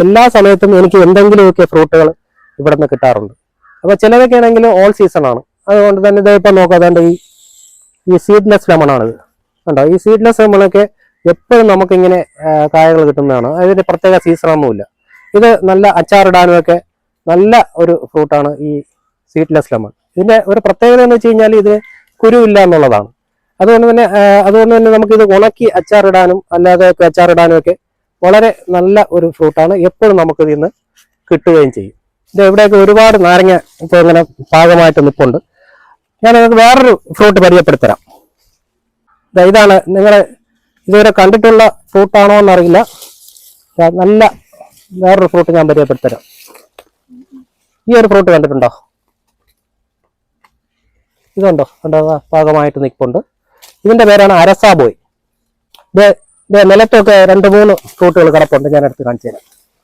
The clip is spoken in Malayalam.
എല്ലാ സമയത്തും എനിക്ക് എന്തെങ്കിലുമൊക്കെ ഫ്രൂട്ടുകൾ ഇവിടെ നിന്ന് കിട്ടാറുണ്ട്. അപ്പോൾ ചിലതൊക്കെ ആണെങ്കിൽ ഓൾ സീസൺ ആണ്. അതുകൊണ്ട് തന്നെ ഇപ്പം നോക്കാതെ ഈ സീഡ്ലെസ് ലെമണാണിത് കണ്ടോ. ഈ സീഡ്ലെസ് ലെമണൊക്കെ എപ്പോഴും നമുക്കിങ്ങനെ കായകൾ കിട്ടുന്നതാണ്. അതിൻ്റെ പ്രത്യേക സീസണൊന്നുമില്ല. ഇത് നല്ല അച്ചാറിടാനുമൊക്കെ നല്ല ഒരു ഫ്രൂട്ടാണ് ഈ സീഡ്ലെസ് ലെമൺ. ഇതിൻ്റെ ഒരു പ്രത്യേകത എന്ന് വെച്ച് കഴിഞ്ഞാൽ ഇത് കുരുവില്ല എന്നുള്ളതാണ്. അതുകൊണ്ട് തന്നെ നമുക്കിത് ഉണക്കി അച്ചാറിടാനും അല്ലാതെ അച്ചാറിടാനും ഒക്കെ വളരെ നല്ല ഒരു ഫ്രൂട്ടാണ്. എപ്പോഴും നമുക്കിത് ഇന്ന് കിട്ടുകയും ചെയ്യും. ഇത് എവിടെയൊക്കെ ഒരുപാട് നാരങ്ങ ഇപ്പോൾ ഇങ്ങനെ പാകമായിട്ട് നിൽപ്പുണ്ട്. ഞാൻ നിങ്ങൾക്ക് വേറൊരു ഫ്രൂട്ട് പരിചയപ്പെടുത്തരാം. ഇതാണ് നിങ്ങൾ ഇതുവരെ കണ്ടിട്ടുള്ള ഫ്രൂട്ടാണോ എന്നറിയില്ല. നല്ല വേറൊരു ഫ്രൂട്ട് ഞാൻ പരിചയപ്പെടുത്തരാം. ഈ ഒരു ഫ്രൂട്ട് കണ്ടിട്ടുണ്ടോ? ഇതുണ്ടോ? കണ്ടോ? പാകമായിട്ട് നിൽപ്പുണ്ട്. ഇതിന്റെ പേരാണ് അരസാബോയ്. നിലത്തൊക്കെ 2-3 ഫ്രൂട്ടുകൾ കിടപ്പുണ്ട്. ഞാൻ എടുത്ത് കാണിച്ചു തരാം.